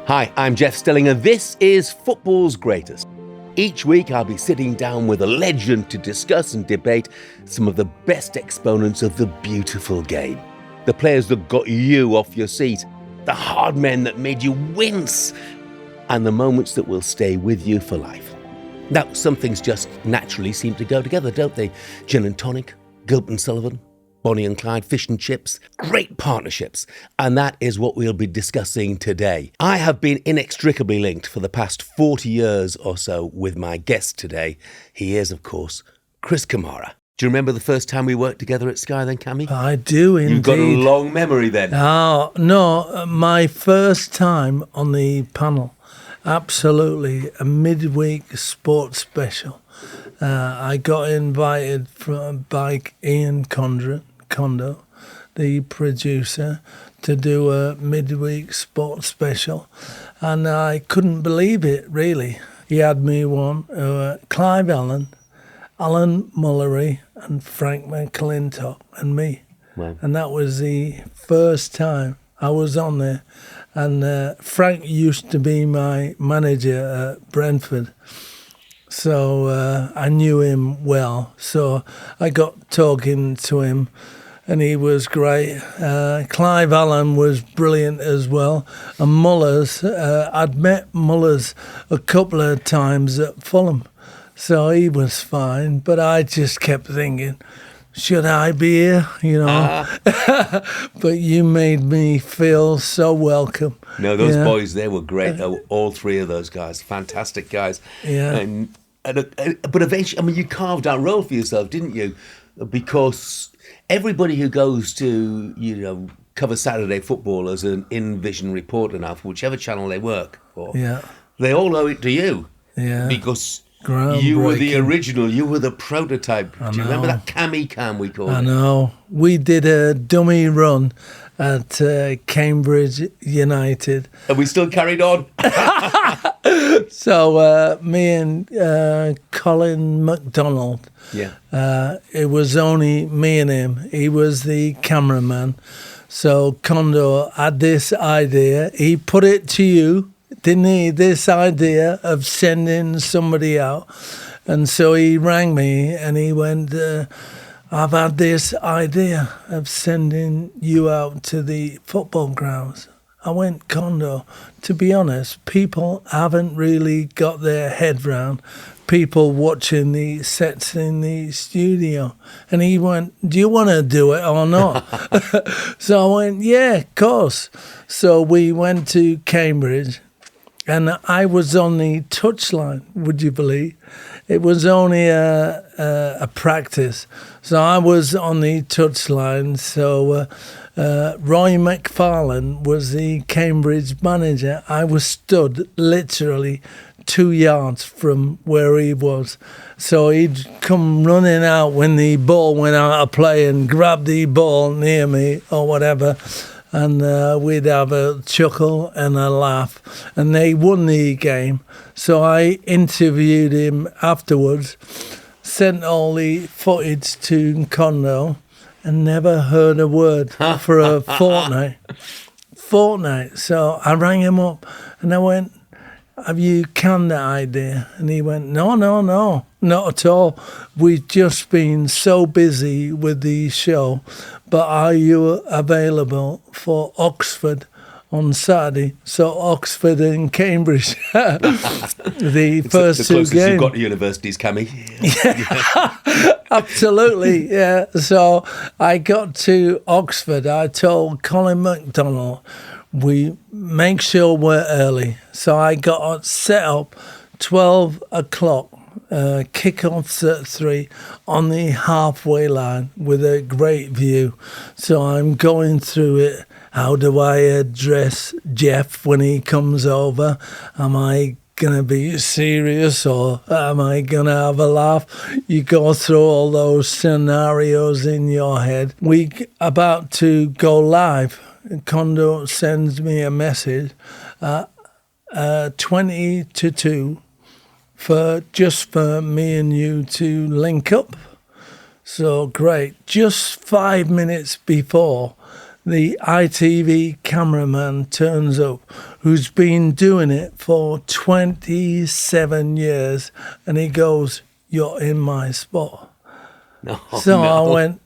Hi, I'm Jeff Stelling, and this is Football's Greatest. Each week I'll be sitting down with a legend to discuss and debate some of the best exponents of the beautiful game. The players that got you off your seat, the hard men that made you wince, and the moments that will stay with you for life. Now, some things just naturally seem to go together, don't they? Gin and tonic, Gilbert and Sullivan, Bonnie and Clyde, fish and chips, great partnerships. And that is what we'll be discussing today. I have been inextricably linked for the past 40 years or so with my guest today. He is, of course, Chris Kamara. Do you remember the first time we worked together at Sky then, Kammy? I do indeed. You've got a long memory then. Oh, no, my first time on the panel, absolutely, a midweek sports special. I got invited by Ian Condo, the producer, to do a midweek sports special, and I couldn't believe it, really. He had me on Clive Allen, Alan Mullery, and Frank McClintock, and me. Wow. And that was the first time I was on there. And Frank used to be my manager at Brentford, so I knew him well. So I got talking to him, and he was great. Clive Allen was brilliant as well. And Mullers, I'd met Mullers a couple of times at Fulham, so he was fine. But I just kept thinking, should I be here, But you made me feel so welcome. No, those boys, they were great. All three of those guys, fantastic guys. Yeah. But eventually, you carved out a role for yourself, didn't you? Because everybody who goes to, cover Saturday football as an in-vision reporter now, for whichever channel they work for, they all owe it to you. Yeah. Because you were the original, you were the prototype. Do you remember that Kammy cam we called it? I know. We did a dummy run at Cambridge United. And we still carried on? So me and Colin MacDonald, it was only me and him. He was the cameraman. So Condo had this idea. He put it to you, didn't he? This idea of sending somebody out. And so he rang me and he went, I've had this idea of sending you out to the football grounds. I went, Condo, to be honest, people haven't really got their head round people watching the sets in the studio. And he went, do you want to do it or not? So I went, yeah, of course. So we went to Cambridge. And I was on the touchline, would you believe? It was only a practice. So I was on the touchline. So Roy McFarlane was the Cambridge manager. I was stood literally 2 yards from where he was. So he'd come running out when the ball went out of play and grab the ball near me or whatever. And we'd have a chuckle and a laugh. And they won the game. So I interviewed him afterwards, sent all the footage to Condo, and never heard a word for a fortnight. So I rang him up and I went, have you canned that idea? And he went, no, not at all. We've just been so busy with the show. But are you available for Oxford on Saturday? So Oxford and Cambridge, the first two games. You've got to universities, Kammy. Yeah. Absolutely, yeah. So I got to Oxford. I told Colin MacDonald, we make sure we're early. So I got set up 12 o'clock. Kickoffs at 3 on the halfway line with a great view. So I'm going through it. How do I address Jeff when he comes over? Am I going to be serious or am I going to have a laugh? You go through all those scenarios in your head. We about to go live. Condo sends me a message 20 to 2 for me and you to link up. So great. Just 5 minutes before, the ITV cameraman turns up, who's been doing it for 27 years, and he goes, "You're in my spot." So I went,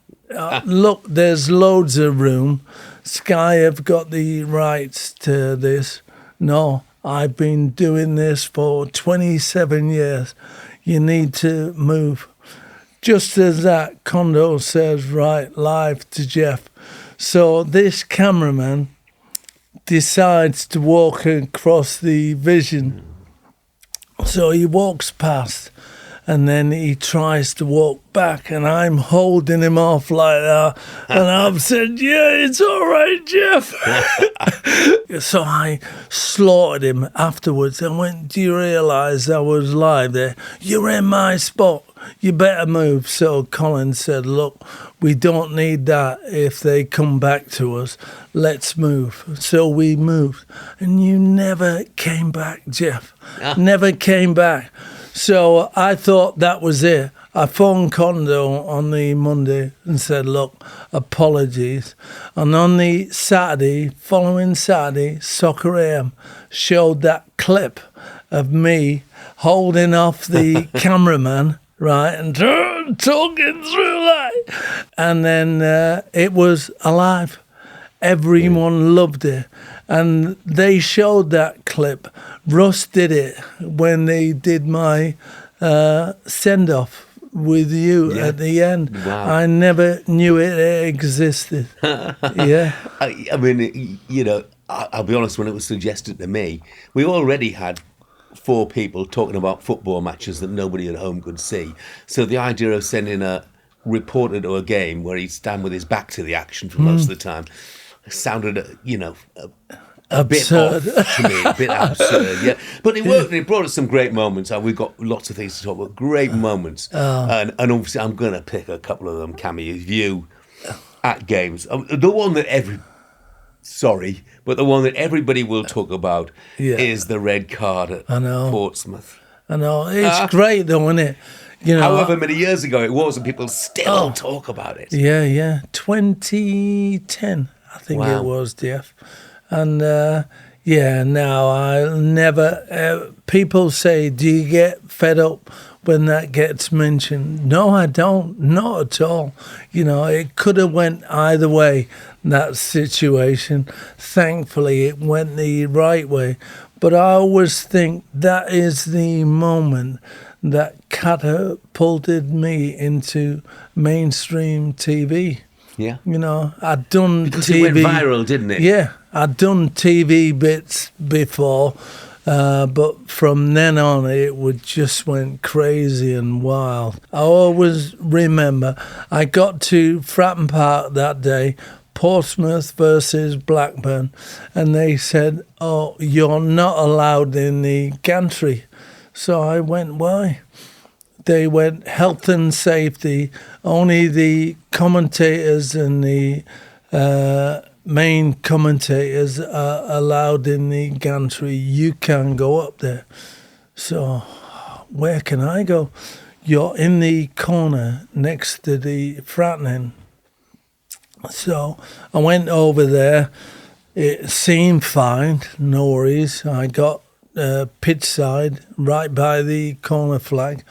"Look, there's loads of room. Sky have got the rights to this." "No, I've been doing this for 27 years. You need to move." Just as that, Kondo says, "Right, live to Jeff." So this cameraman decides to walk across the vision. So he walks past, and then he tries to walk back, and I'm holding him off like that. And I've said, "Yeah, it's all right, Jeff." So I slaughtered him afterwards. I went, "Do you realise I was live there? You're in my spot. You better move." So Colin said, "Look, we don't need that if they come back to us. Let's move." So we moved. And you never came back, Jeff. Never came back. So I thought that was it. I phoned Kondo on the Monday and said, "Look, apologies." And on the following Saturday, Soccer AM showed that clip of me holding off the cameraman, right, and talking through that. And then it was alive. Everyone loved it. And they showed that clip. Russ did it when they did my send-off with you at the end. Wow. I never knew it existed. Yeah. I mean, I'll be honest, when it was suggested to me, we already had 4 people talking about football matches that nobody at home could see. So the idea of sending a reporter to a game where he'd stand with his back to the action for most of the time sounded, a bit off to me, a bit absurd, yeah. But it worked, and it brought us some great moments. We've got lots of things to talk about, great moments. And obviously I'm going to pick a couple of them, Kammy, of you at games. The one that the one that everybody will talk about is the red card at Portsmouth. I know. It's great though, isn't it? However many years ago it was, and people still talk about it. Yeah. 2010, I think it was, Jeff. And now I'll never... people say, "Do you get fed up when that gets mentioned?" No, I don't. Not at all. It could have went either way, that situation. Thankfully, it went the right way. But I always think that is the moment that catapulted me into mainstream TV. Yeah. I'd done because TV. It went viral, didn't it? Yeah, I'd done TV bits before, but from then on it just went crazy and wild. I always remember I got to Fratton Park that day, Portsmouth versus Blackburn, and they said, "Oh, you're not allowed in the gantry." So I went, "Why?" They went, "Health and safety, only the commentators and the main commentators are allowed in the gantry. You can go up there." So where can I go? "You're in the corner next to the fratting." So I went over there. It seemed fine, no worries. I got pitch side right by the corner flag.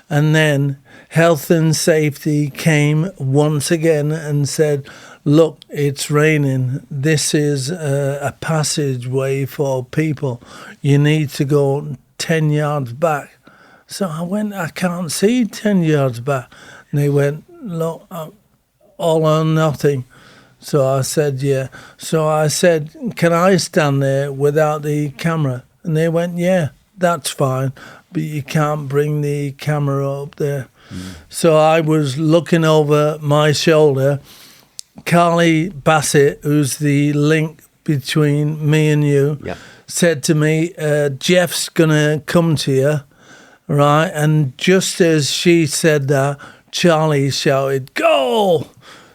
And then health and safety came once again and said, "Look, it's raining. This is a passageway for people. You need to go 10 yards back." So I went, "I can't see 10 yards back." And they went, "Look, all or nothing." So I said, "Yeah." So I said, "Can I stand there without the camera?" And they went, "Yeah, that's fine, but you can't bring the camera up there." So I was looking over my shoulder. Carly Bassett, who's the link between me and you, said to me, "Jeff's going to come to you," right? And just as she said that, Charlie shouted, "Goal!"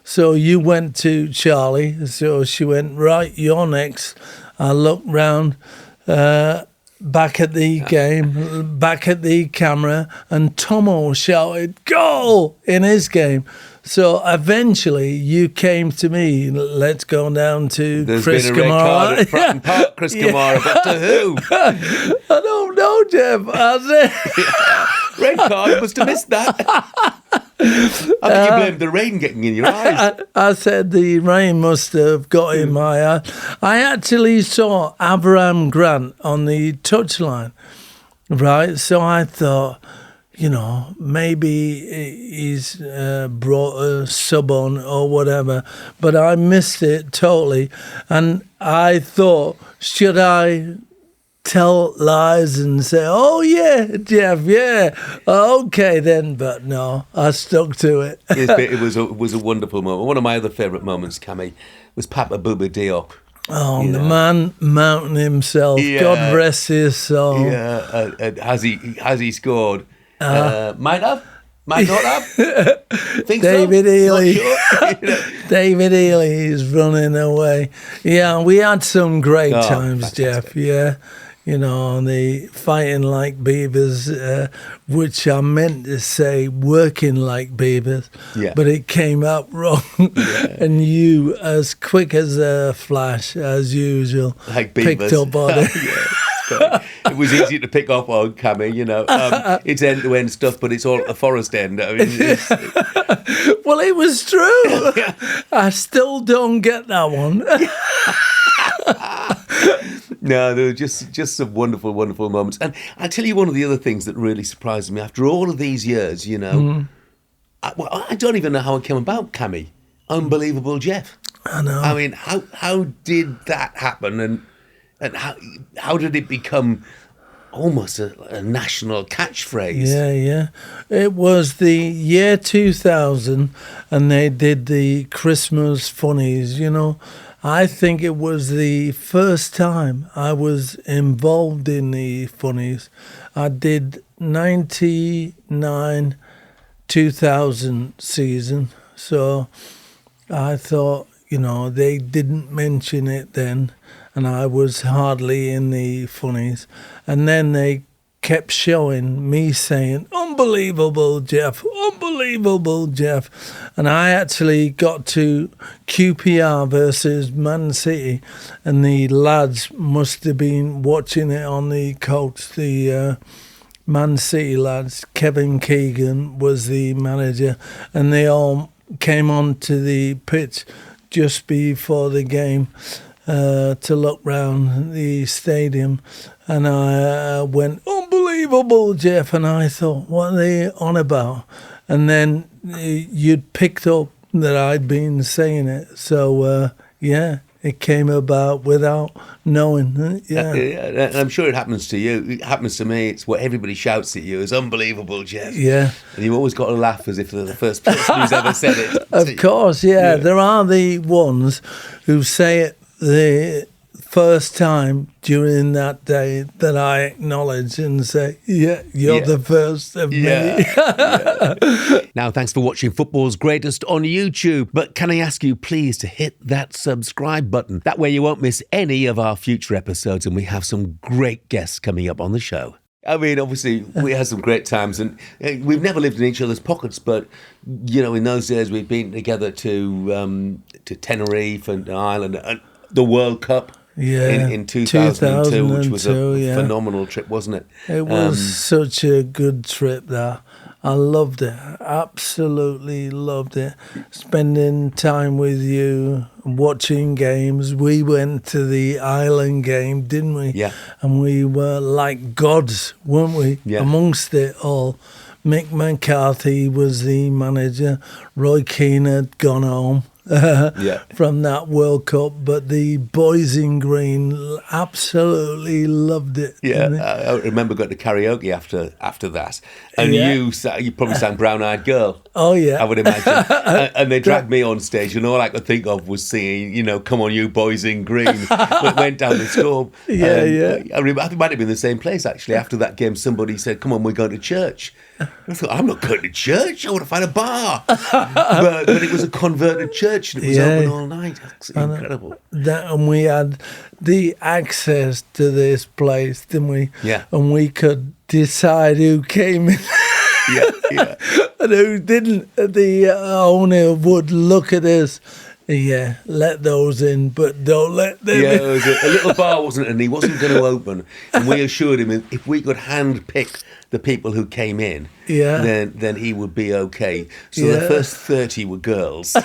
So you went to Charlie. So she went, "Right, you're next." I looked round. back at the game, back at the camera, and Tomo shouted, "Goal!" in his game. So eventually you came to me, let's go down to There's Chris been a red Kamara. card at Fratton Park, Chris Kamara, but to who? I don't know, Jeff. Red card, must have missed that. I think you blamed the rain getting in your eyes. I said the rain must have got in my eye. I actually saw Abraham Grant on the touchline, right? So I thought, maybe he's brought a sub on or whatever, but I missed it totally. And I thought, should I tell lies and say, "Oh yeah, Jeff, yeah, okay then"? But no, I stuck to it. It was a wonderful moment. One of my other favourite moments, Kammy, was Papa Bouba Diop. Oh, the man mountain himself. Yeah. God rest his soul. Yeah, has he scored? Might have, might not have. Think David so? Healy. Not sure. David Healy is running away. Yeah, we had some great times, fantastic. Jeff. Yeah. The fighting like beavers, which I meant to say working like beavers, but it came out wrong. Yeah. And you, as quick as a flash, as usual, like beavers. picked up on it. It was easy to pick up on, Kammy, it's end-to-end stuff, but it's all at the forest end. I mean, Well, it was true. I still don't get that one. No, there were just some wonderful, wonderful moments. And I'll tell you one of the other things that really surprised me after all of these years, I don't even know how it came about, Kammy. Unbelievable Jeff. I know. I mean, how did that happen, and how did it become almost a national catchphrase? Yeah. It was the year 2000, and they did the Christmas funnies, I think it was the first time I was involved in the funnies. I did 99, 2000 season, so I thought, they didn't mention it then, and I was hardly in the funnies. And then they kept showing me saying, "Unbelievable, Jeff, unbelievable, Jeff." And I actually got to QPR versus Man City, and the lads must have been watching it on the coach, the Man City lads. Kevin Keegan was the manager, and they all came onto the pitch just before the game to look round the stadium, and I went, "Unbelievable, Jeff," and I thought, what are they on about? And then you'd picked up that I'd been saying it, so it came about without knowing. Yeah, and I'm sure it happens to you. It happens to me. It's what everybody shouts at you is "Unbelievable, Jeff." Yeah, and you've always got to laugh as if they're the first person who's ever said it. Of course, yeah. There are the ones who say it the first time during that day that I acknowledge and say, "Yeah, you're the first of many." Now, thanks for watching Football's Greatest on YouTube. But can I ask you please to hit that subscribe button? That way you won't miss any of our future episodes, and we have some great guests coming up on the show. I mean, obviously, we had some great times, and we've never lived in each other's pockets, but, in those days we've been together to Tenerife and Ireland, and the World Cup. In 2002, which was a phenomenal trip, wasn't it? It was such a good trip there. I loved it. Absolutely loved it. Spending time with you, watching games. We went to the Ireland game, didn't we? Yeah. And we were like gods, weren't we? Yeah. Amongst it all. Mick McCarthy was the manager. Roy Keane had gone home. From that World Cup, but the boys in green absolutely loved it. I remember going to karaoke after that, and you probably sang "Brown Eyed Girl." Oh yeah, I would imagine. And they dragged me on stage, and all I could think of was singing, "Come on, you boys in green." Went down the score. I think it might have been the same place actually. After that game, somebody said, "Come on, we're going to church." I thought, I'm not going to church. I want to find a bar. but it was a converted church and it was open all night. That's incredible. And we had the access to this place, didn't we? Yeah. And we could decide who came in. Yeah. And who didn't. The owner would look at us. Yeah, let those in, but don't let them in. Yeah, it was a little bar, wasn't it? And he wasn't going to open. And we assured him if we could handpick the people who came in, then he would be okay. So the first 30 were girls.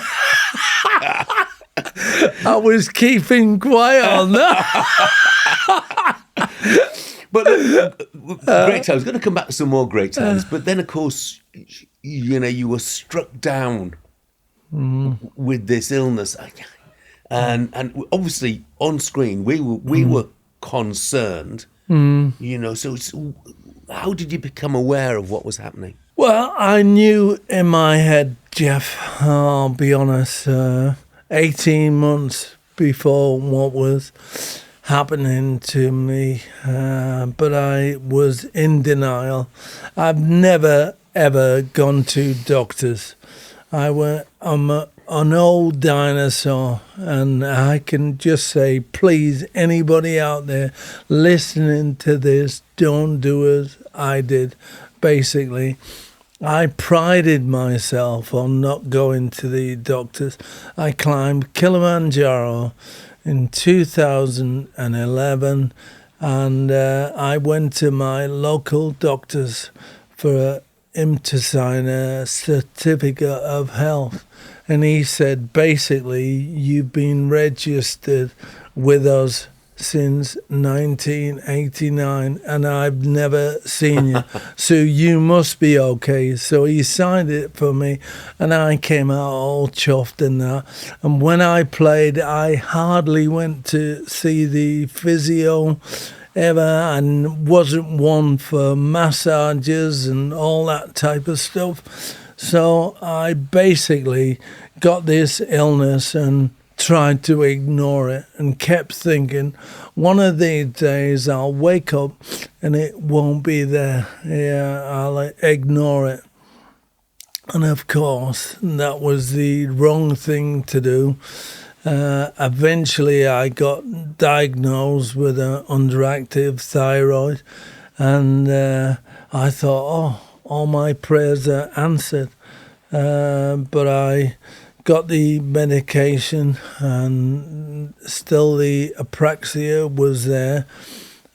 I was keeping quiet on that. But great times. I was going to come back to some more great times. But then, of course, you were struck down with this illness, and obviously on screen we were concerned. So how did you become aware of what was happening? Well, I knew in my head, Jeff, I'll be honest, 18 months before what was happening to me, but I was in denial. I've never ever gone to doctors. I'm an old dinosaur, and I can just say, please, anybody out there listening to this, don't do as I did. Basically, I prided myself on not going to the doctors. I climbed Kilimanjaro in 2011, and I went to my local doctors for him to sign a certificate of health, and he said, basically, you've been registered with us since 1989 and I've never seen you, so you must be okay. So he signed it for me, and I came out all chuffed and that. And when I played, I hardly went to see the physio ever, and wasn't one for massages and all that type of stuff. So I basically got this illness and tried to ignore it, and kept thinking, one of these days I'll wake up and it won't be there. Yeah, I'll ignore it. And of course, that was the wrong thing to do. Eventually I got diagnosed with an underactive thyroid, and I thought, all my prayers are answered. But I got the medication, and still the apraxia was there.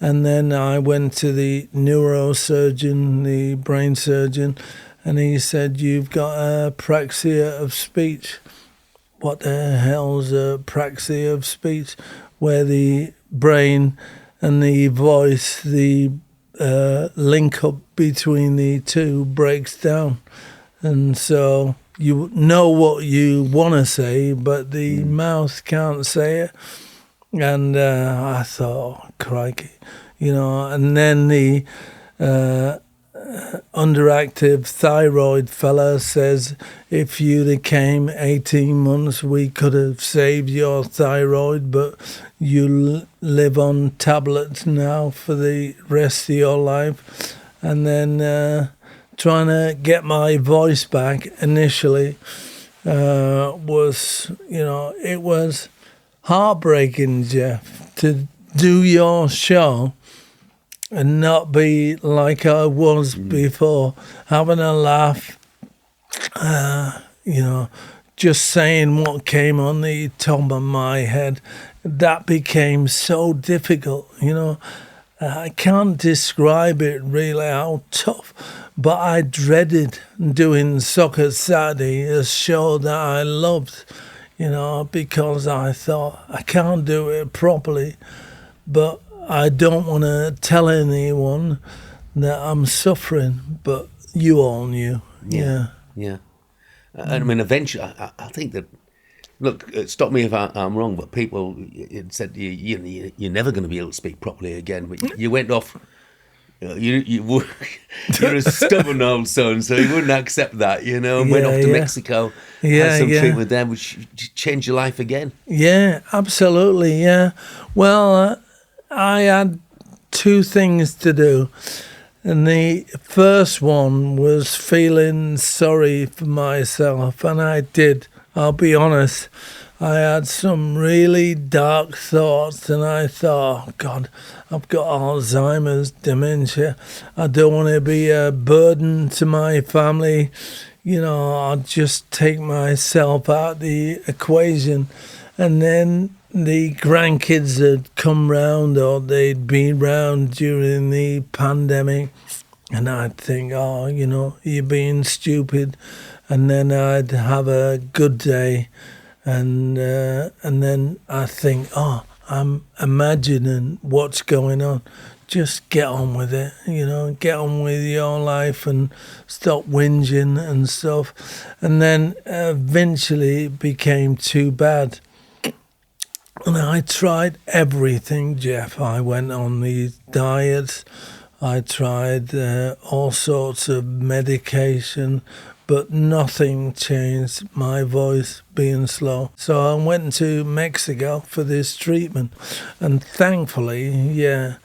And then I went to the neurosurgeon, the brain surgeon, and he said, you've got apraxia of speech. What the hell's apraxia of speech? Where the brain and the voice, the link up between the two breaks down. And so you know what you want to say, but the mouth can't say it. And I thought, crikey, and then the underactive thyroid fella says, if you'd came 18 months, we could have saved your thyroid, but you live on tablets now for the rest of your life. And then trying to get my voice back initially was, it was heartbreaking, Jeff, to do your show and not be like I was before, having a laugh, just saying what came on the top of my head. That became so difficult, I can't describe it really how tough, but I dreaded doing Soccer Saturday, a show that I loved, because I thought I can't do it properly, but I don't want to tell anyone that I'm suffering, but you all knew. Yeah. I mean, eventually, I think that, look, stop me if I'm wrong, but people said you're never going to be able to speak properly again. But you went off. You're a stubborn old son, so you wouldn't accept that, and went off to Mexico, had some treatment there, which changed your life again. Yeah, absolutely, yeah. Well, I had two things to do. And the first one was feeling sorry for myself, and I did. I'll be honest. I had some really dark thoughts, and I thought, oh, God, I've got Alzheimer's, dementia. I don't want to be a burden to my family. I'll just take myself out the equation. And then the grandkids had come round, or they'd been round during the pandemic. And I'd think, oh, you're being stupid. And then I'd have a good day. And then I think, oh, I'm imagining what's going on. Just get on with it, get on with your life and stop whinging and stuff. And then eventually it became too bad. And I tried everything, Jeff. I went on these diets. I tried all sorts of medication, but nothing changed my voice being slow. So I went to Mexico for this treatment. And thankfully,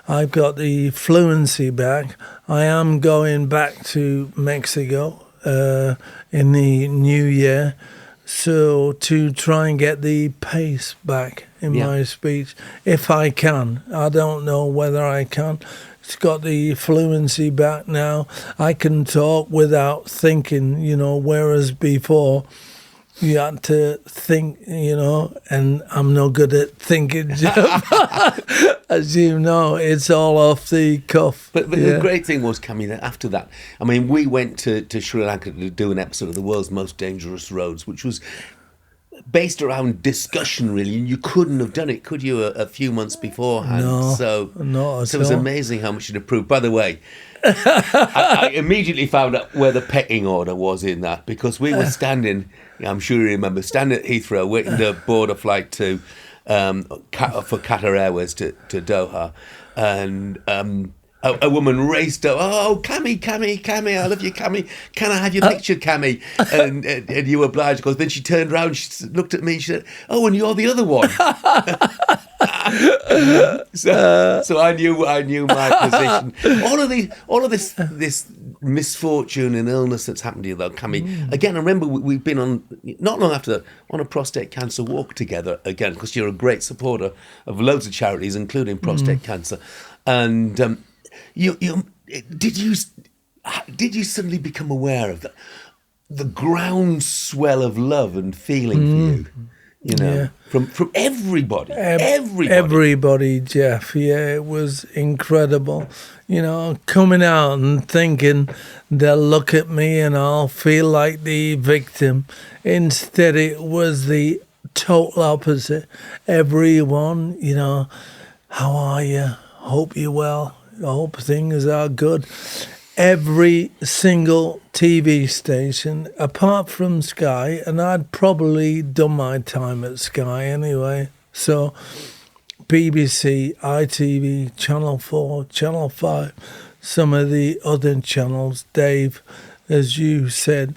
I've got the fluency back. I am going back to Mexico in the new year. So to try and get the pace back in my speech, if I can. I don't know whether I can. It's got the fluency back now. I can talk without thinking, whereas before you had to think, and I'm no good at thinking, Jeff. As you know, it's all off the cuff. But the great thing was, Kammy, that after that, I mean, we went to Sri Lanka to do an episode of The World's Most Dangerous Roads, which was based around discussion, really, and you couldn't have done it, could you, a few months beforehand? No, so not at it was all. amazing how much it improved. By the way, I immediately found out where the pecking order was in that, because we were standing, I'm sure you remember, standing at Heathrow waiting to board a flight for Qatar Airways to Doha, and a woman raced up, oh, Kammy, I love you, Kammy. Can I have your picture, Kammy? And you obliged, because then she turned around, she looked at me, she said, oh, and you're the other one. so I knew my position. All of this misfortune and illness that's happened to you, though, Kammy. Again, I remember we've been on, not long after, on a prostate cancer walk together again, because you're a great supporter of loads of charities, including prostate cancer. And did you suddenly become aware of the groundswell of love and feeling for you? From everybody, everybody, Jeff. Yeah, it was incredible. Coming out and thinking they'll look at me and I'll feel like the victim. Instead, it was the total opposite. Everyone, how are you? Hope you're well. I hope things are good. Every single TV station, apart from Sky, and I'd probably done my time at Sky anyway. So BBC, ITV, Channel 4, Channel 5, some of the other channels, Dave, as you said,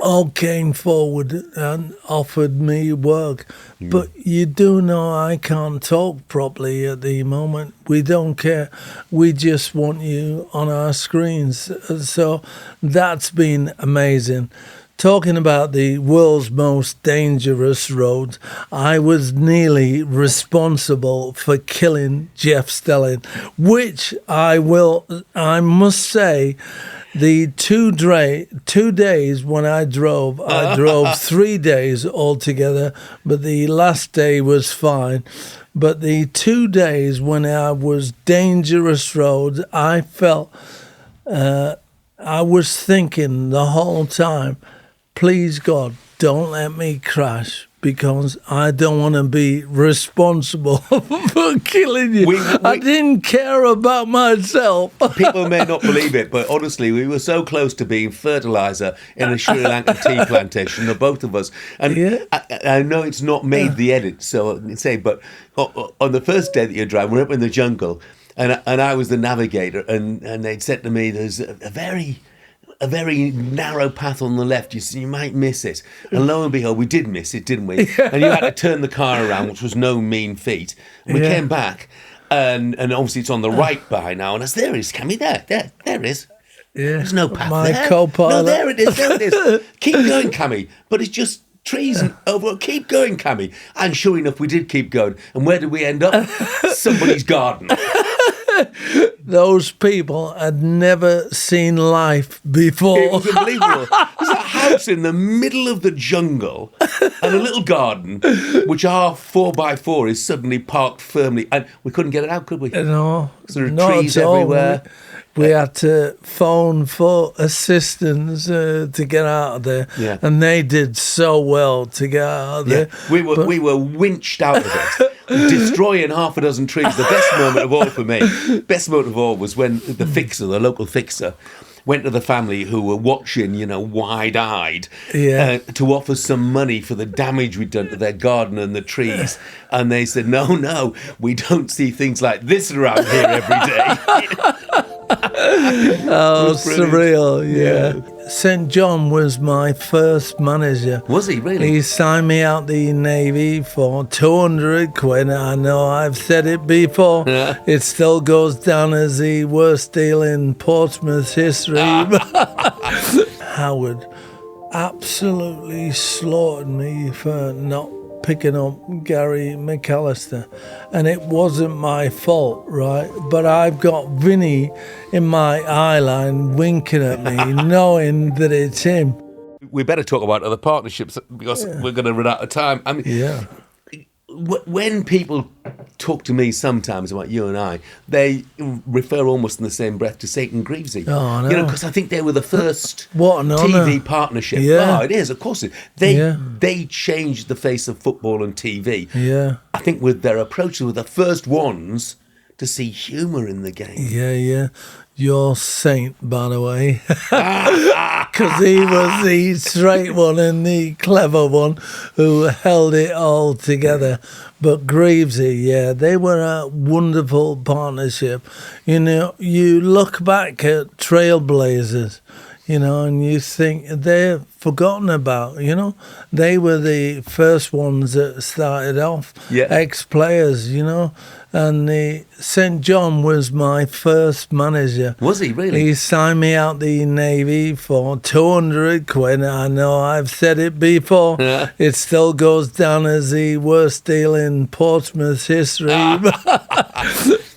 all came forward and offered me work. But you do know I can't talk properly at the moment. We don't care. We just want you on our screens. So that's been amazing. Talking about the world's most dangerous roads, I was nearly responsible for killing Jeff Stelling, which I must say, the 2 days when I drove 3 days altogether, but the last day was fine. But the 2 days when I was dangerous roads, I felt, I was thinking the whole time, please God, don't let me crash, because I don't want to be responsible for killing you. I didn't care about myself. People may not believe it, but honestly, we were so close to being fertilizer in a Sri Lankan tea plantation, the both of us. And I know it's not made the edit, so I say, but on the first day that you're driving, we're up in the jungle, and I was the navigator, and they'd said to me, there's a very narrow path on the left. You might miss it. And lo and behold, we did miss it, didn't we? And you had to turn the car around, which was no mean feat. And we came back, And obviously it's on the right by now. And there it is, Kammy. There it is. Yeah. There's no path My there. co-pilot. No, there it is. Keep going, Kammy. But it's just trees and over. Keep going, Kammy. And sure enough, we did keep going. And where did we end up? Somebody's garden. Those people had never seen life before. It was unbelievable. There's a house in the middle of the jungle and a little garden, which our 4x4 is suddenly parked firmly. And we couldn't get it out, could we? No, There are not trees at all. everywhere. We had to phone for assistance to get out of there, and they did so well to get out of there. We were winched out of it, destroying half a dozen trees. The best moment of all for me, was when the local fixer, went to the family who were watching, wide-eyed, to offer some money for the damage we'd done to their garden and the trees. And they said, no, we don't see things like this around here every day. Oh, surreal, yeah. St. John was my first manager. Was he, really? He signed me out the Navy for 200 quid. I know I've said it before. Yeah. It still goes down as the worst deal in Portsmouth history. Howard absolutely slaughtered me for not picking up Gary McAllister, and it wasn't my fault, right? But I've got Vinny in my eye line winking at me, knowing that it's him. We better talk about other partnerships because we're going to run out of time. I mean, when people talk to me sometimes about you and I, they refer almost in the same breath to Satan Greavsie. Oh, no. Because I think they were the first What an honour. TV partnership. Yeah. Oh, it is, of course. They changed the face of football and TV. Yeah. I think with their approach, they were the first ones to see humour in the game. Yeah. You're Saint, by the way. Because he was the straight one and the clever one who held it all together. But Greavsie, they were a wonderful partnership. You look back at Trailblazers, and you think they're forgotten about, They were the first ones that started off, ex-players, And the St. John was my first manager. Was he, really? He signed me out the Navy for 200 quid. I know I've said it before. Yeah. It still goes down as the worst deal in Portsmouth history.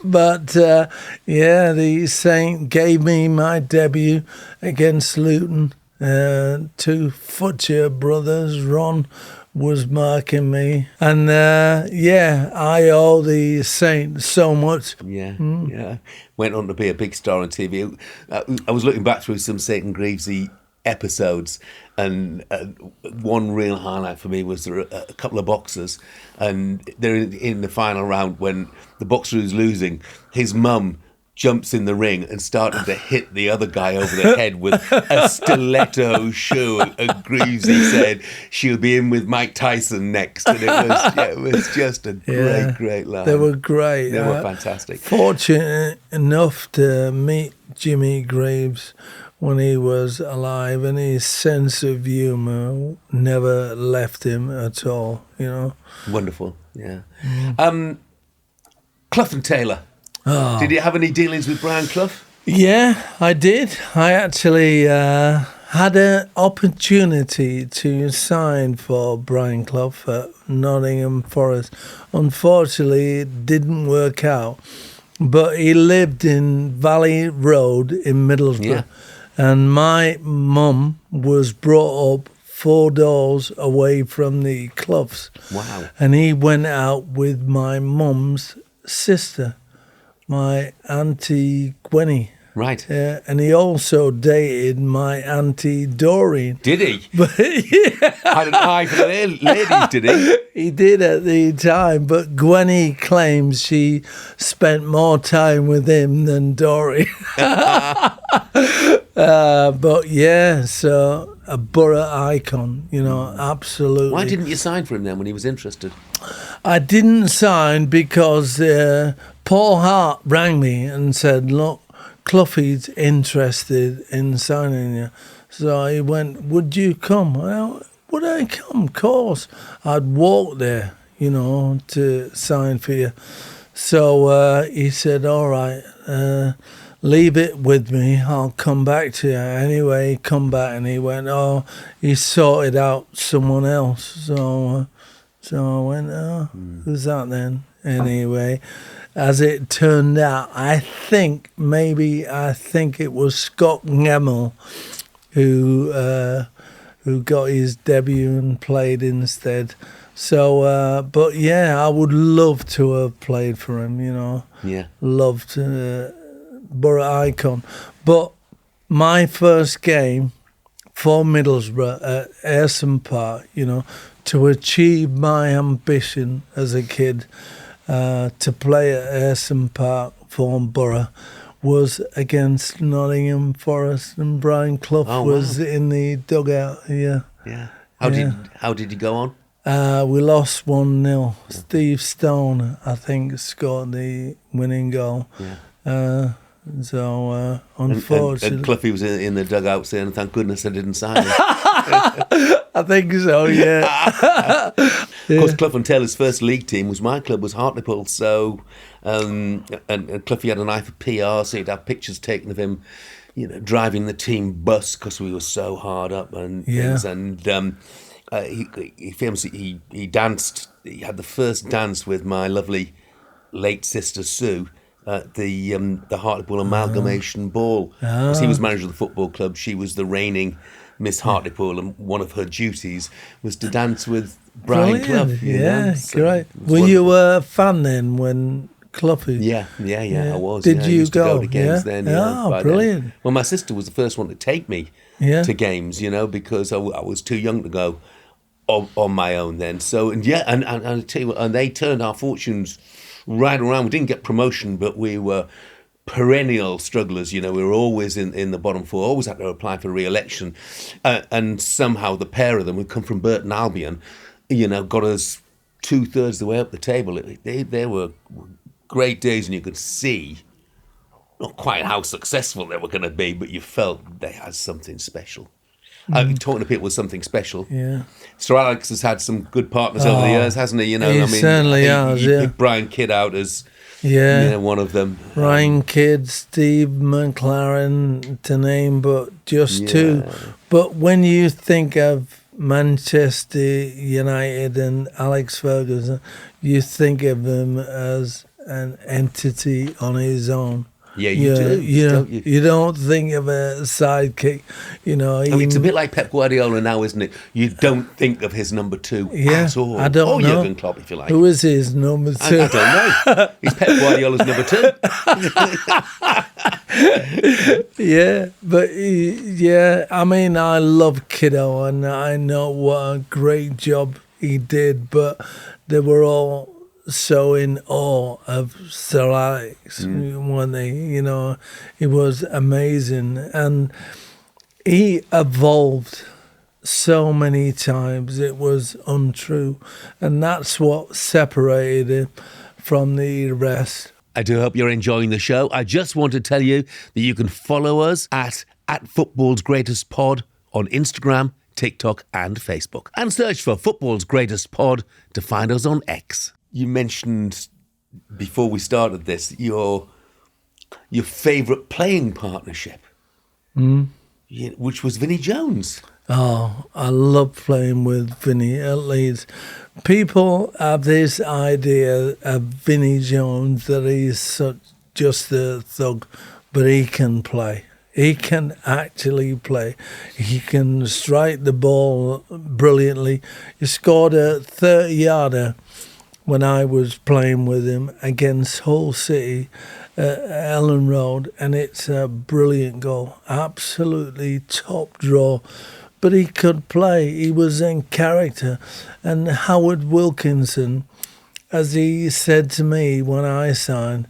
But, the Saint gave me my debut against Luton. Two Futcher brothers, Ron was marking me. And, I owe the Saint so much. Yeah. Went on to be a big star on TV. I was looking back through some Satan Greavsie episodes, and one real highlight for me was there were a couple of boxers, and they're in the final round when the boxer who's losing, his mum jumps in the ring and started to hit the other guy over the head with a stiletto shoe. And Greavsie said she'll be in with Mike Tyson next. And it was just a great line. They were great. They were fantastic. Fortunate enough to meet Jimmy Greaves when he was alive, and his sense of humour never left him at all, Wonderful, yeah. Clough and Taylor. Oh. Did you have any dealings with Brian Clough? Yeah, I did. I actually had an opportunity to sign for Brian Clough at Nottingham Forest. Unfortunately, it didn't work out. But he lived in Valley Road in Middlesbrough. Yeah. And my mum was brought up 4 doors away from the Cloughs. Wow. And he went out with my mum's sister, my Auntie Gwenny. Right. And he also dated my Auntie Doreen. Did he? But, Had an eye for the ladies, did he? He did at the time, but Gwenny claims she spent more time with him than Doreen. But so a borough icon, absolutely. Why didn't you sign for him then when he was interested? I didn't sign because Paul Hart rang me and said, look, Cloughie's interested in signing you. So he went, would you come? Well, would I come? Of course. I'd walk there, to sign for you. So he said, all right, leave it with me. I'll come back to you. Anyway, he come back and he went, he sorted out someone else. So I went, who's that then? Anyway, as it turned out, I think it was Scott Gemmell who got his debut and played instead. So, but yeah, I would love to have played for him, Yeah. Loved Borough icon. But my first game for Middlesbrough at Ayresome Park, to achieve my ambition as a kid to play at Ayresome Park for Borough was against Nottingham Forest, and Brian Clough was in the dugout. Yeah. How did you go on? We lost 1-0. Steve Stone, I think, scored the winning goal. Yeah. So unfortunately, and Cloughy was in the dugout saying, "Thank goodness I didn't sign it." I think so. Yeah. Of course, Clough and Taylor's first league team was my club, was Hartlepool. So, and Cloughy had an eye for PR, so he'd have pictures taken of him, driving the team bus because we were so hard up and things. And he famously he danced. He had the first dance with my lovely late sister Sue at the Hartlepool Amalgamation Ball. Because he was manager of the football club, she was the reigning Miss Hartlepool, and one of her duties was to dance with Brian Clough. Yeah, great. Were you a fan then when Cloughy? Yeah, I was. Did I you used to go to games then? Brilliant. Then. Well, my sister was the first one to take me to games, because I was too young to go on my own then. So, and I tell you what, and they turned our fortunes right around. We didn't get promotion, but we were perennial strugglers. We were always in the bottom four, always had to apply for re-election. And somehow the pair of them, who come from Burton Albion, got us 2/3 of the way up the table. They were great days, and you could see not quite how successful they were going to be, but you felt they had something special. Talking to people with something special. Yeah. Sir Alex has had some good partners over the years, hasn't he? He certainly has. He picked Brian Kidd out as one of them. Brian Kidd, Steve McLaren, to name but just two. But when you think of Manchester United and Alex Ferguson, you think of him as an entity on his own. Yeah, you do. Don't you? You don't think of a sidekick. It's a bit like Pep Guardiola now, isn't it? You don't think of his number two at all. I don't know. Or Jurgen Klopp, if you like. Who is his number two? I don't know. He's Pep Guardiola's number two. I love Kiddo, and I know what a great job he did, but they were all so in awe of Sir Alex, weren't they? He was amazing, and he evolved so many times it was untrue, and that's what separated him from the rest. I do hope you're enjoying the show. I just want to tell you that you can follow us at Football's Greatest Pod on Instagram, TikTok and Facebook, and search for Football's Greatest Pod to find us on X. You mentioned before we started this your favourite playing partnership, which was Vinnie Jones. Oh, I love playing with Vinnie at Leeds. People have this idea of Vinnie Jones that he's just a thug, but he can play. He can actually play. He can strike the ball brilliantly. He scored a 30-yarder when I was playing with him against Hull City at Ellen Road, and it's a brilliant goal. Absolutely top draw. But he could play. He was in character. And Howard Wilkinson, as he said to me when I signed,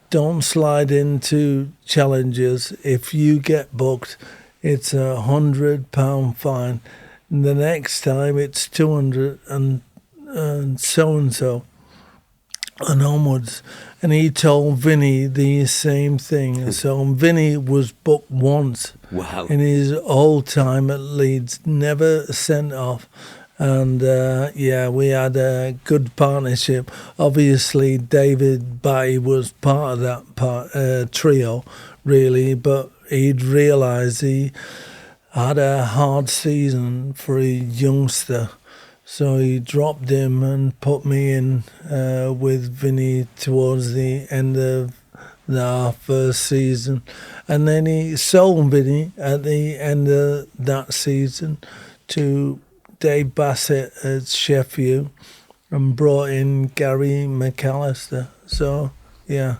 don't slide into challenges. If you get booked, it's £100 fine. And the next time it's 200 and so-and-so and onwards. And he told Vinnie the same thing. So Vinnie was booked once in his whole time at Leeds, never sent off. And we had a good partnership. Obviously, David Batty was part of that trio, really, but he'd realised he had a hard season for a youngster. So he dropped him and put me in with Vinny towards the end of our first season. And then he sold Vinny at the end of that season to Dave Bassett at Sheffield and brought in Gary McAllister. So, yeah,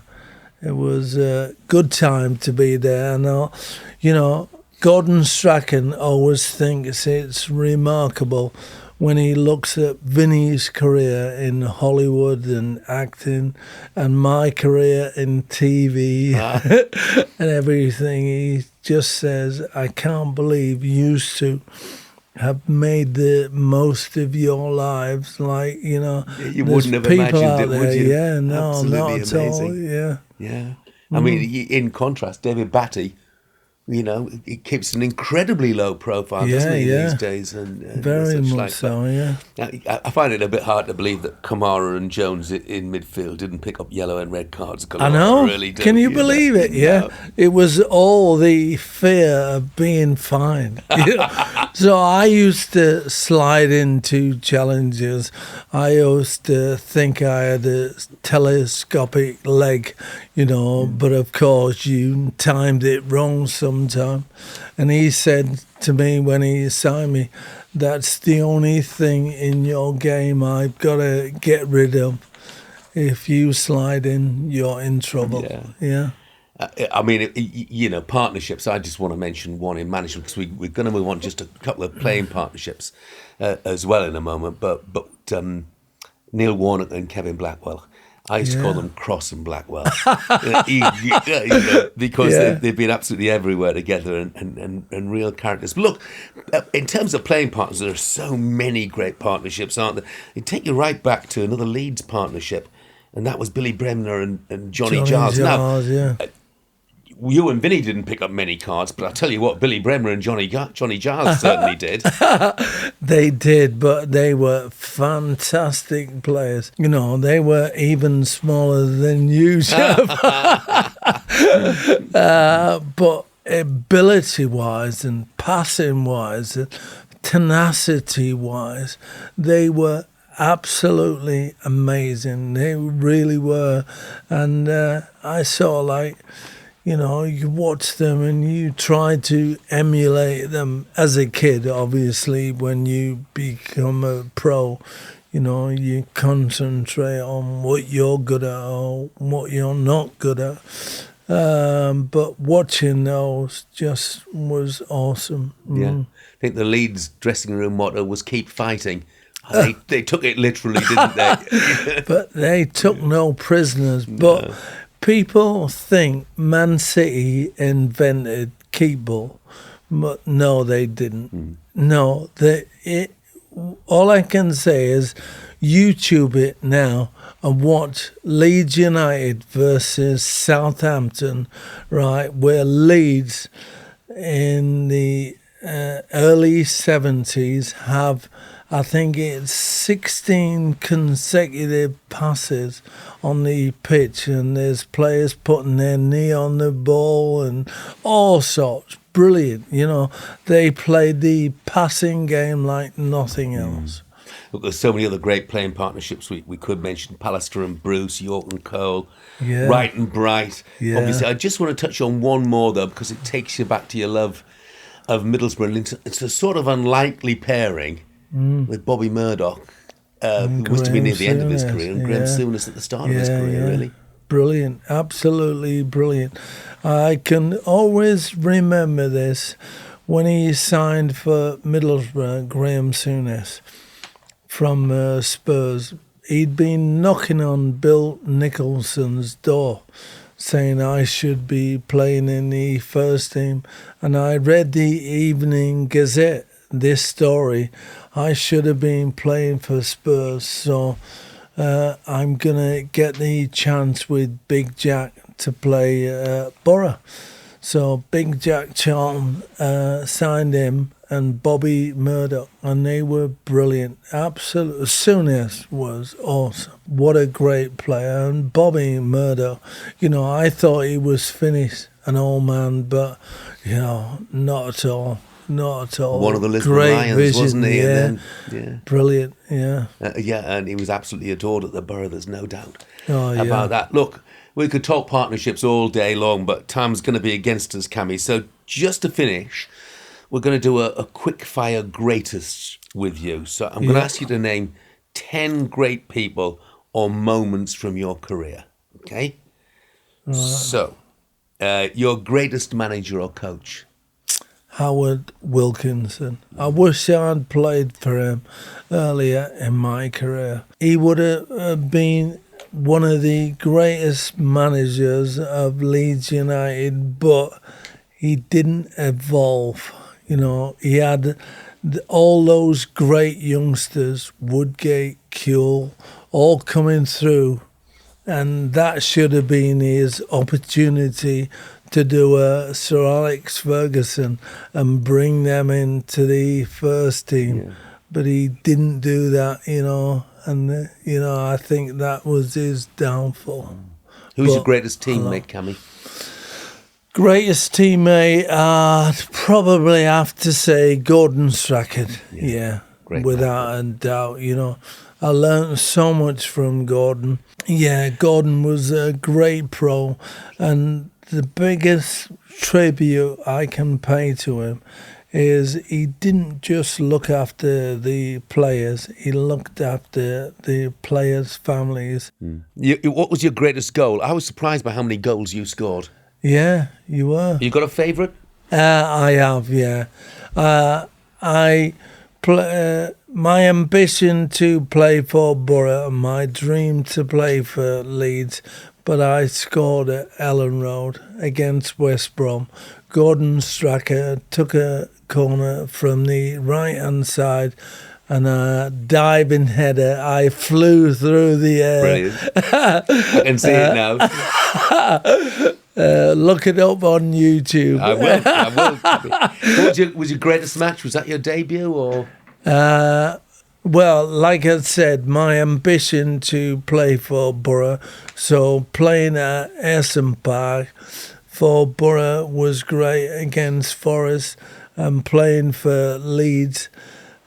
it was a good time to be there. And, Gordon Strachan always thinks it's remarkable when he looks at Vinny's career in Hollywood and acting and my career in TV and everything. He just says, I can't believe you two have made the most of your lives. Like, you wouldn't have imagined it, would you? Yeah, no, absolutely not at amazing. all. Yeah. Yeah. I mean, in contrast, David Batty, he keeps an incredibly low profile, doesn't he, these days? And very much so, yeah. I find it a bit hard to believe that Kamara and Jones in midfield didn't pick up yellow and red cards. I know. Really do, Can you believe it? Yeah. No. It was all the fear of being fined. So I used to slide into challenges. I used to think I had a telescopic leg, but of course you timed it wrong sometime. And he said to me when he signed me, that's the only thing in your game I've got to get rid of. If you slide in, you're in trouble. Yeah. I mean, partnerships. I just want to mention one in management because we're going to move on just a couple of playing partnerships as well in a moment. But Neil Warnock and Kevin Blackwell. I used to call them Cross and Blackwell because they've been absolutely everywhere together and real characters. But look, in terms of playing partners, there are so many great partnerships, aren't there? They take you right back to another Leeds partnership, and that was Billy Bremner and Johnny Giles. Now, you and Vinny didn't pick up many cards, but I'll tell you what, Billy Bremner and Johnny Giles certainly did. They did, but they were fantastic players. They were even smaller than you, Jeff. But ability-wise and passing-wise and tenacity-wise, they were absolutely amazing. They really were. And I saw you watch them and you try to emulate them as a kid. Obviously, when you become a pro, you concentrate on what you're good at or what you're not good at. But watching those just was awesome. Yeah, I think the Leeds dressing room motto was "Keep fighting." They took it literally, didn't they? But they took no prisoners. But no. People think Man City invented keepball, but no, they didn't. No, all I can say is YouTube it now and watch Leeds United versus Southampton, right, where Leeds in the early 70s have, I think it's 16 consecutive passes on the pitch, and there's players putting their knee on the ball and all sorts. Brilliant. They played the passing game like nothing else. Look, there's so many other great playing partnerships we could mention. Pallister and Bruce, York and Cole, Wright and Bright. Yeah. Obviously, I just want to touch on one more, though, because it takes you back to your love of Middlesbrough. It's a sort of unlikely pairing with Bobby Murdoch, who must have been near the end of his career, and Graham Souness at the start of his career, really. Brilliant, absolutely brilliant. I can always remember this when he signed for Middlesbrough, Graham Souness from Spurs. He'd been knocking on Bill Nicholson's door saying I should be playing in the first team. And I read the Evening Gazette, this story. I should have been playing for Spurs, so I'm going to get the chance with Big Jack to play Borough. So Big Jack Charlton signed him, and Bobby Murdoch, and they were brilliant. Absolutely. Silkiest was awesome. What a great player. And Bobby Murdoch, I thought he was finished, an old man, but, not at all. Not at all. One of the Lisbon great Lions, vision, wasn't he? Yeah. And then, Brilliant, yeah. And he was absolutely adored at the Borough, there's no doubt about that. Look, we could talk partnerships all day long, but time's going to be against us, Kammy. So just to finish, we're going to do a quick fire greatest with you. So I'm going to ask you to name 10 great people or moments from your career, okay? So, your greatest manager or coach? Howard Wilkinson. I wish I'd played for him earlier in my career. He would have been one of the greatest managers of Leeds United, but he didn't evolve. He had all those great youngsters, Woodgate, Kuehl, all coming through, and that should have been his opportunity to do a Sir Alex Ferguson and bring them into the first team. Yeah. But he didn't do that, and, I think that was his downfall. Who's your greatest teammate, Kammy? Greatest teammate, I'd probably have to say Gordon Strachan. Yeah, without a doubt. I learned so much from Gordon. Yeah, Gordon was a great pro, and the biggest tribute I can pay to him is he didn't just look after the players, he looked after the players' families. What was your greatest goal? I was surprised by how many goals you scored. Yeah, you were. You got a favourite? I have, yeah. My ambition to play for Borough, my dream to play for Leeds, but I scored at Ellen Road against West Brom. Gordon Strachan took a corner from the right-hand side, and a diving header. I flew through the air. Brilliant. I can see it now. Look it up on YouTube. I will. What was your greatest match? Was that your debut, or? Well, like I said, my ambition to play for Borough, so playing at Ayresome Park for Borough was great against Forest, and playing for Leeds,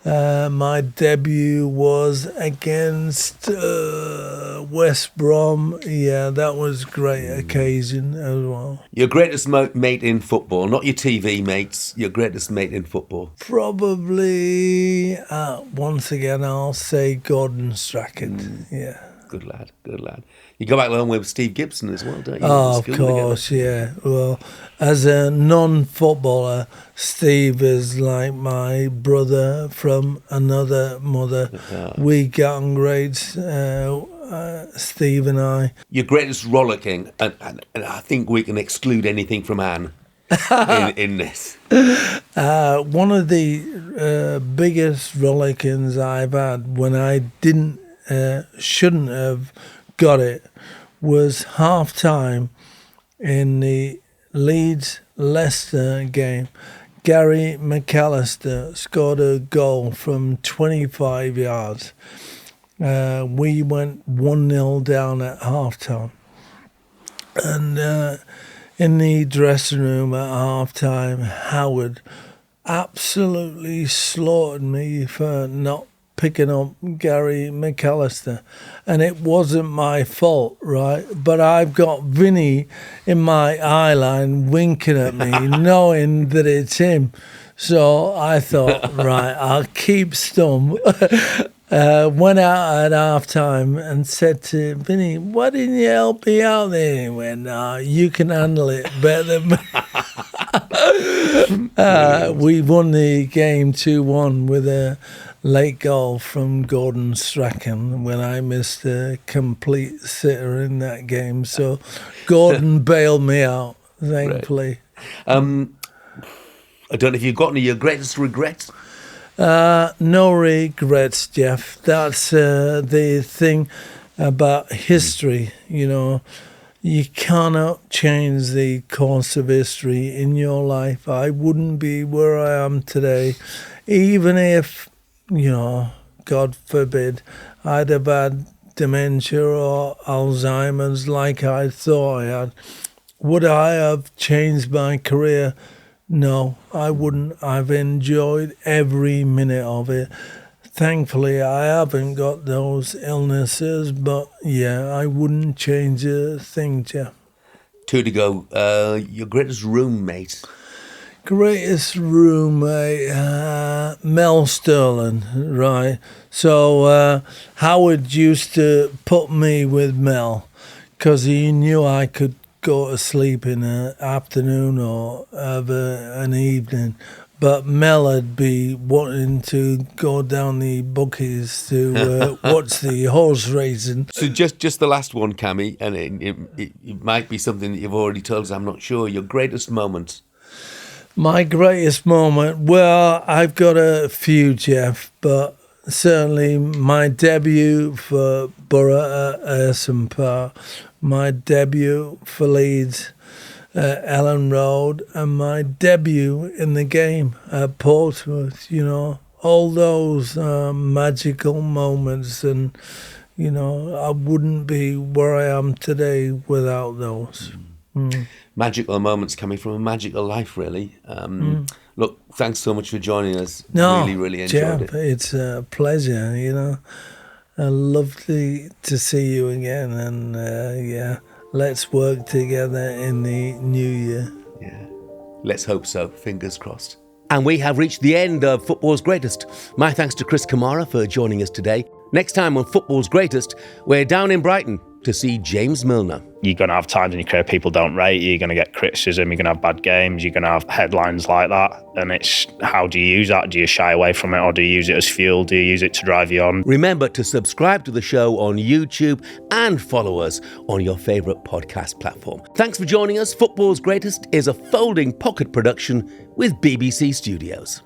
my debut was against West Brom. Yeah, that was a great occasion as well. Your greatest mate in football, not your TV mates, your greatest mate in football? Probably, once again, I'll say Gordon Strachan. Yeah. Good lad, good lad. You go back along with Steve Gibson as well, don't you? Oh, of course, yeah. Well, as a non-footballer, Steve is like my brother from another mother. We got on great, Steve and I. Your greatest rollicking, and I think we can exclude anything from Anne in this. One of the biggest rollickings I've had when I shouldn't have got it was half-time in the Leeds-Leicester game. Gary McAllister scored a goal from 25 yards. We went 1-0 down at half-time. And in the dressing room at half-time, Howard absolutely slaughtered me for not picking up Gary McAllister, and it wasn't my fault, right? But I've got Vinny in my eye line winking at me, knowing that it's him. So I thought, right, I'll keep stum. Went out at half time and said to Vinny, why didn't you help me out there? He went, nah, you can handle it better than me. We won the game 2-1 with a late goal from Gordon Strachan when I missed a complete sitter in that game. So Gordon bailed me out, thankfully. Right. I don't know if you've got any of your greatest regrets. No regrets, Jeff. That's the thing about history, you know. You cannot change the course of history in your life. I wouldn't be where I am today, even if, God forbid, I'd have had dementia or Alzheimer's like I thought I had. Would I have changed my career? No, I wouldn't. I've enjoyed every minute of it. Thankfully, I haven't got those illnesses, but yeah, I wouldn't change a thing, Jeff. 2 to go. Your greatest roommate? Greatest roommate, Mel Sterling, right? So Howard used to put me with Mel because he knew I could go to sleep in the afternoon or have an evening. But Mel would be wanting to go down the bookies to watch the horse racing. So just the last one, Kammy, and it might be something that you've already told us, I'm not sure. Your greatest moment? My greatest moment? Well, I've got a few, Jeff, but certainly my debut for Borough at Ayresome Park, my debut for Leeds, Ellen Road, and my debut in the game at Portsmouth, all those magical moments, and, I wouldn't be where I am today without those. Magical moments coming from a magical life, really. Look, thanks so much for joining us. No, really enjoyed Jeff, it. It's a pleasure, Lovely to see you again, and let's work together in the new year. Yeah, let's hope so. Fingers crossed. And we have reached the end of Football's Greatest. My thanks to Chris Kamara for joining us today. Next time on Football's Greatest, we're down in Brighton to see James Milner. You're going to have times in your career people don't rate you, you're going to get criticism, you're going to have bad games, you're going to have headlines like that. And it's, how do you use that? Do you shy away from it, or do you use it as fuel? Do you use it to drive you on? Remember to subscribe to the show on YouTube and follow us on your favourite podcast platform. Thanks for joining us. Football's Greatest is a folding pocket production with BBC Studios.